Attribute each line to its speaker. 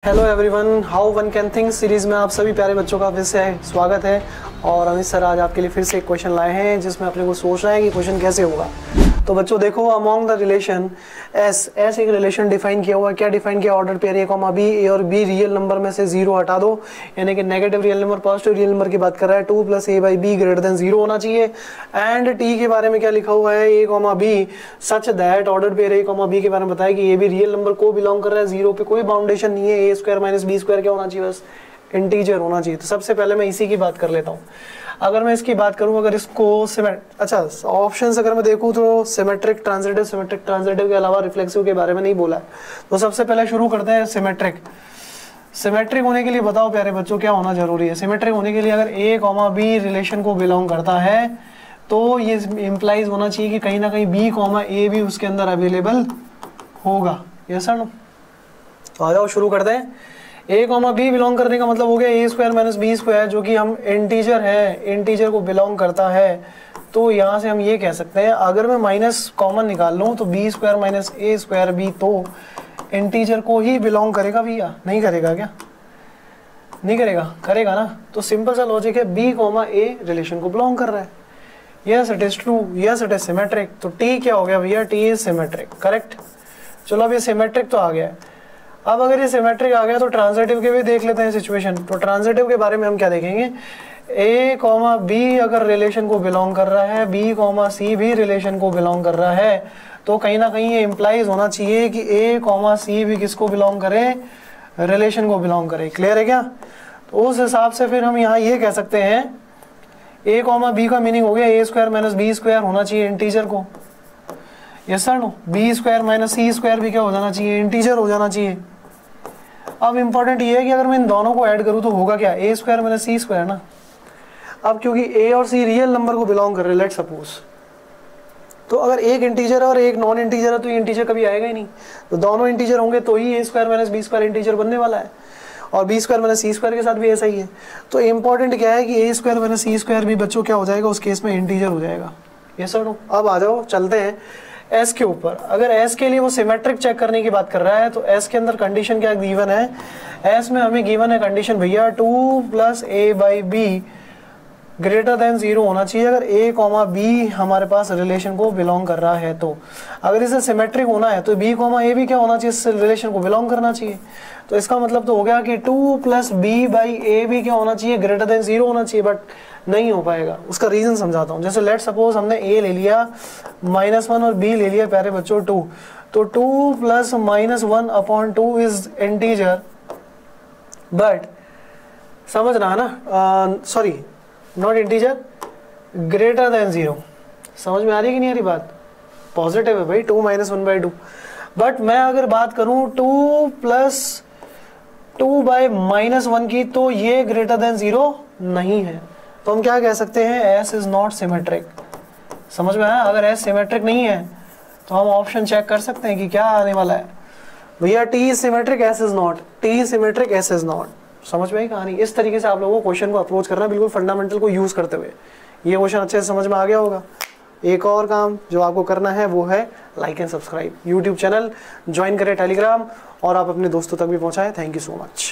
Speaker 1: Hello everyone, how one can think series में आप सभी प्यारे बच्चों का फिर से स्वागत है। और अमित सर आज आपके लिए फिर से एक क्वेश्चन लाए हैं जिसमें अपने को सोचना है कि क्वेश्चन कैसे होगा। तो बच्चों देखो, अमॉन्ग द रिलेशन एस एक रिलेशन डिफाइन किया हुआ। क्या डिफाइन किया? Order pair A comma B, A और बी रियल नंबर में से जीरो हटा दो, यानी कि negative real number positive real number की बात कर रहा है। 2 + a / b ग्रेटर देन 0 होना चाहिए। एंड टी के बारे में क्या लिखा हुआ है? A comma B such that order pair A comma B के बारे में बताया कि ये भी रियल नंबर को बिलोंग कर रहा है। जीरो पे कोई बाउंडेशन नहीं है। ए स्क्वायर माइनस बी स्क्वायर क्या होना चाहिए? बस इंटीजर होना चाहिए। तो सबसे पहले मैं इसी की बात कर लेता हूँ। अगर मैं इसकी बात करूं, अगर इसको ऑप्शंस अगर मैं देखूं तो सिमेट्रिक ट्रांजिटिव के अलावा रिफ्लेक्सिव के बारे में नहीं बोला है। तो सबसे पहले शुरू करते हैं सिमेट्रिक होने के लिए बताओ प्यारे बच्चों क्या होना जरूरी है? सिमेट्रिक होने के लिए अगर ए कॉमा बी रिलेशन को बिलोंग करता है तो ये इंप्लाइज होना चाहिए कि कहीं ना कहीं बी कॉमा ए भी उसके अंदर अवेलेबल होगा। Yes sir no? तो आ जाओ शुरू करते हैं। ए कॉमा बी बिलोंग करने का मतलब हो गया A square minus B square, जो कि हम इंटीजर है, इंटीजर को बिलोंग करता है। तो यहाँ से हम ये कह सकते हैं, अगर मैं माइनस कॉमन निकाल लूँ तो बी स्क्वायर माइनस ए स्क्वायर भी तो इंटीजर को ही बिलोंग करेगा भैया। नहीं करेगा क्या? नहीं करेगा? करेगा ना। तो सिंपल सा लॉजिक है, बी कॉमा ए रिलेशन को बिलोंग कर रहा है। Yes it is true, yes it is symmetric. तो टी क्या हो गया भैया? T is symmetric. करेक्ट। चलो अब ये सिमेट्रिक तो आ गया है। अब अगर ये सिमेट्रिक आ गया तो ट्रांजिटिव के भी देख लेते हैं सिचुएशन। तो ट्रांजिटिव के बारे में हम क्या देखेंगे? ए कॉमा बी अगर रिलेशन को बिलोंग कर रहा है, बी कॉमा सी भी रिलेशन को बिलोंग कर रहा है, तो कहीं ना कहीं ये इंप्लाइज होना चाहिए कि ए कॉमा सी भी किसको बिलोंग करे? रिलेशन को बिलोंग करे। क्लियर है क्या? तो उस हिसाब से फिर हम यहाँ ये कह सकते हैं, ए कॉमा बी का मीनिंग हो गया A square minus B square होना चाहिए इंटीजर को। Yes sir no? B square minus C square भी क्या हो जाना चाहिए? इंटीजर हो जाना चाहिए। अब इंपॉर्टेंट ये है कि अगर मैं इन दोनों को ऐड करूं तो होगा क्या? ए स्क्वायर माइनस सी स्क्वायर ना। अब क्योंकि ए और सी रियल नंबर को बिलोंग कर रहे हैं, लेट सपोज, तो अगर एक इंटीजर है और एक नॉन इंटीजर है तो ये इंटीजर कभी आएगा ही नहीं। तो दोनों इंटीजर होंगे तो ही A square minus B square integer बनने वाला है। और B square minus C square के साथ भी ऐसा ही है। तो इंपॉर्टेंट क्या है कि ए स्क्वायर माइनस सी स्क्वायर भी बच्चों क्या हो जाएगा? उस केस में इंटीजर हो जाएगा। यस और नो? अब आ जाओ चलते हैं एस के ऊपर। अगर एस के लिए वो सिमेट्रिक चेक करने की बात कर रहा है तो एस के अंदर कंडीशन क्या गिवन है? एस में हमें गिवन है कंडीशन भैया 2 + a / b ग्रेटर देन 0 होना चाहिए अगर a कॉमा बी हमारे पास रिलेशन को बिलोंग कर रहा है। तो अगर इसे सिमेट्रिक होना है तो b कॉमा a भी क्या होना चाहिए? इस रिलेशन को बिलोंग करना चाहिए। तो इसका मतलब तो हो गया कि 2 + b/a भी क्या होना चाहिए? ग्रेटर देन 0 होना चाहिए। बट नहीं हो पाएगा। उसका रीजन समझाता हूँ। जैसे लेट सपोज हमने a ले लिया -1 और b ले लिया प्यारे बच्चों 2, तो 2 + -1/2 इज इंटीजर, बट समझना है ना, sorry not integer, greater than 0। समझ में आ रही है कि नहीं आ रही बात? पॉजिटिव है भाई 2 - 1/2। बट मैं अगर बात करूं 2 + 2/-1 की, तो ये ग्रेटर देन 0 नहीं है। तो हम क्या कह सकते हैं? S is not symmetric. समझ में आया? अगर S सिमेट्रिक नहीं है तो हम ऑप्शन चेक कर सकते हैं कि क्या आने वाला है भैया। T is symmetric, S is not. T is symmetric, S is not. समझ में आई कहानी? इस तरीके से आप लोगों को क्वेश्चन को अप्रोच करना, बिल्कुल फंडामेंटल को यूज करते हुए। ये क्वेश्चन अच्छे से समझ में आ गया होगा। एक और काम जो आपको करना है वो है like and subscribe. YouTube channel join करें, टेलीग्राम, और आप अपने दोस्तों तक भी पहुंचाएं। Thank you so much.